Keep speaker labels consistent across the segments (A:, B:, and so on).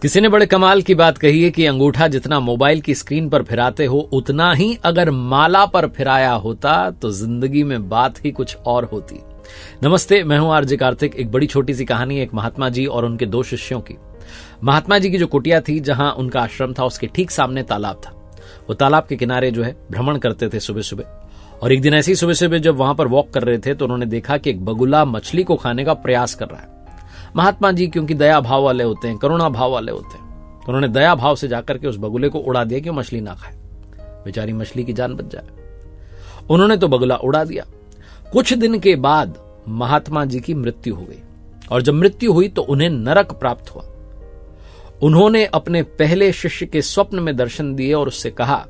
A: किसी ने बड़े कमाल की बात कही है कि अंगूठा जितना मोबाइल की स्क्रीन पर फिराते हो उतना ही अगर माला पर फिराया होता तो जिंदगी में बात ही कुछ और होती। नमस्ते, मैं हूं आरजे कार्तिक। एक बड़ी छोटी सी कहानी, एक महात्मा जी और उनके दो शिष्यों की। महात्मा जी की जो कुटिया थी, जहां उनका आश्रम था, उसके ठीक सामने तालाब था। वो तालाब के किनारे जो है भ्रमण करते थे सुबह सुबह। और एक दिन ऐसी सुबह सुबह जब वहां पर वॉक कर रहे थे तो उन्होंने देखा कि एक बगुला मछली को खाने का प्रयास कर रहा है। महात्मा जी क्योंकि दया भाव वाले होते हैं, करुणा भाव वाले होते हैं, तो उन्होंने दया भाव से जाकर के उस बगुले को उड़ा दिया कि वो मछली ना खाए, बेचारी मछली की जान बच जाए। उन्होंने तो बगुला उड़ा दिया। कुछ दिन के बाद महात्मा जी की मृत्यु हो गई, और जब मृत्यु हुई तो उन्हें नरक प्राप्त हुआ। उन्होंने अपने पहले शिष्य के स्वप्न में दर्शन दिए और उससे कहा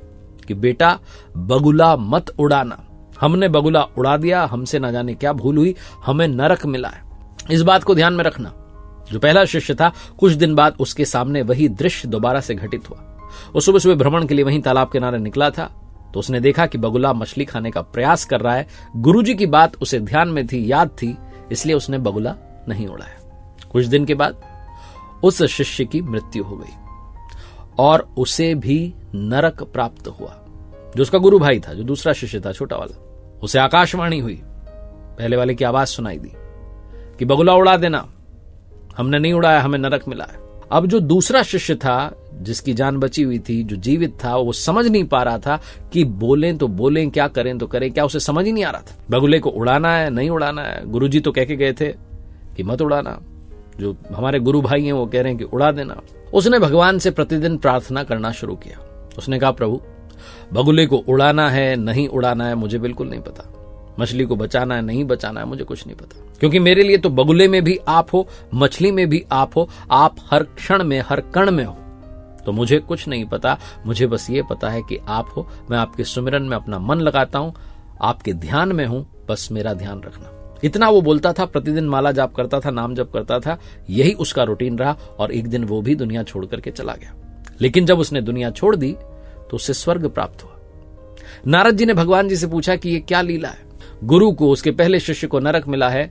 A: कि बेटा, बगुला मत उड़ाना। हमने बगुला उड़ा दिया, हमसे ना जाने क्या भूल हुई, हमें नरक मिला है। इस बात को ध्यान में रखना। जो पहला शिष्य था, कुछ दिन बाद उसके सामने वही दृश्य दोबारा से घटित हुआ। वो सुबह सुबह भ्रमण के लिए वहीं तालाब किनारे निकला था तो उसने देखा कि बगुला मछली खाने का प्रयास कर रहा है। गुरुजी की बात उसे ध्यान में थी, याद थी, इसलिए उसने बगुला नहीं उड़ाया। कुछ दिन के बाद उस शिष्य की मृत्यु हो गई और उसे भी नरक प्राप्त हुआ। जो उसका गुरु भाई था, जो दूसरा शिष्य था, छोटा वाला, उसे आकाशवाणी हुई, पहले वाले की आवाज सुनाई दी कि बगुला उड़ा देना। हमने नहीं उड़ाया, हमें नरक मिला है। अब जो दूसरा शिष्य था, जिसकी जान बची हुई थी, जो जीवित था, वो समझ नहीं पा रहा था कि बोलें तो बोलें, क्या करें तो करें क्या। उसे समझ ही नहीं आ रहा था बगुले को उड़ाना है नहीं उड़ाना है। गुरुजी तो कह के गए थे कि मत उड़ाना, जो हमारे गुरु भाई हैं वो कह रहे हैं कि उड़ा देना। उसने भगवान से प्रतिदिन प्रार्थना करना शुरू किया। उसने कहा, प्रभु, बगुले को उड़ाना है नहीं उड़ाना है मुझे बिल्कुल नहीं पता, मछली को बचाना है नहीं बचाना है मुझे कुछ नहीं पता, क्योंकि मेरे लिए तो बगुले में भी आप हो, मछली में भी आप हो, आप हर क्षण में हर कण में हो। तो मुझे कुछ नहीं पता, मुझे बस ये पता है कि आप हो। मैं आपके सुमिरन में अपना मन लगाता हूं, आपके ध्यान में हूं, बस मेरा ध्यान रखना। इतना वो बोलता था, प्रतिदिन माला जाप करता था, नाम जप करता था, यही उसका रूटीन रहा। और एक दिन वो भी दुनिया छोड़ करके चला गया। लेकिन जब उसने दुनिया छोड़ दी तो उसे स्वर्ग प्राप्त हुआ। नारद जी ने भगवान जी से पूछा कि ये क्या लीला है। गुरु को, उसके पहले शिष्य को नरक मिला है,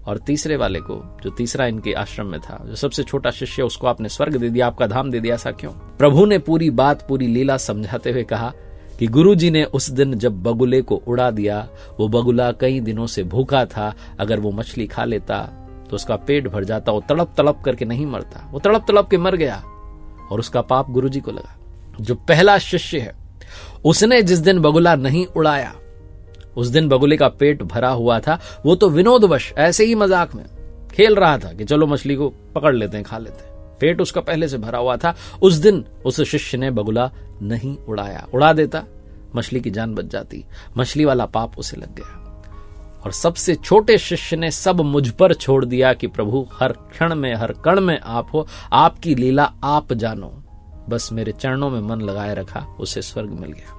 A: और तीसरे वाले को, जो तीसरा इनके आश्रम में था, जो सबसे छोटा शिष्य, उसको आपने स्वर्ग दे दिया, आपका धाम दे दिया। ऐसा क्यों? प्रभु ने पूरी बात, पूरी लीला समझाते हुए कहा कि गुरु जी ने उस दिन जब बगुले को उड़ा दिया, वो बगुला कई दिनों से भूखा था। अगर वो मछली खा लेता तो उसका पेट भर जाता, वो तड़प तड़प करके नहीं मरता, वो तड़प तड़प के मर गया और उसका पाप गुरु जी को लगा। जो पहला शिष्य है, उसने जिस दिन बगुला नहीं उड़ाया, उस दिन बगुले का पेट भरा हुआ था। वो तो विनोदवश ऐसे ही मजाक में खेल रहा था कि चलो मछली को पकड़ लेते हैं, खा लेते हैं। पेट उसका पहले से भरा हुआ था। उस दिन उस शिष्य ने बगुला नहीं उड़ाया। उड़ा देता, मछली की जान बच जाती, मछली वाला पाप उसे लग गया। और सबसे छोटे शिष्य ने सब मुझ पर छोड़ दिया कि प्रभु, हर क्षण में हर कण में आप हो, आपकी लीला आप जानो, बस मेरे चरणों में मन लगाए रखा, उसे स्वर्ग मिल गया।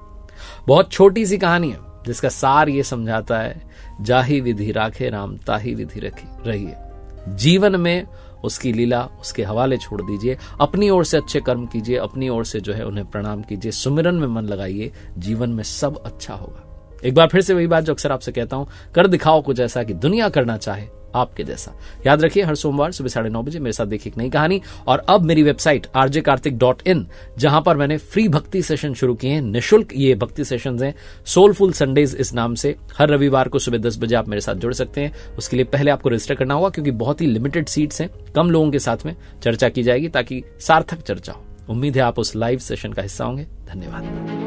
A: बहुत छोटी सी कहानी है जिसका सार ये समझाता है, जाहि विधि राखे राम ताहि विधि रहिए। जीवन में उसकी लीला उसके हवाले छोड़ दीजिए, अपनी ओर से अच्छे कर्म कीजिए, अपनी ओर से जो है उन्हें प्रणाम कीजिए, सुमिरन में मन लगाइए, जीवन में सब अच्छा होगा। एक बार फिर से वही बात जो अक्सर आपसे कहता हूं, कर दिखाओ कुछ ऐसा कि दुनिया करना चाहे आपके जैसा। याद रखिए, हर सोमवार सुबह 9:30 बजे मेरे साथ देखिए एक नई कहानी। और अब मेरी वेबसाइट rjkartik.in, जहां पर मैंने फ्री भक्ति सेशन शुरू किए हैं, निःशुल्क ये भक्ति सेशंस हैं, सोलफुल संडेज इस नाम से। हर रविवार को सुबह 10 बजे आप मेरे साथ जुड़ सकते हैं। उसके लिए पहले आपको रजिस्टर करना होगा, क्योंकि बहुत ही लिमिटेड सीट्स हैं, कम लोगों के साथ में चर्चा की जाएगी ताकि सार्थक चर्चा हो। उम्मीद है आप उस लाइव सेशन का हिस्सा होंगे। धन्यवाद।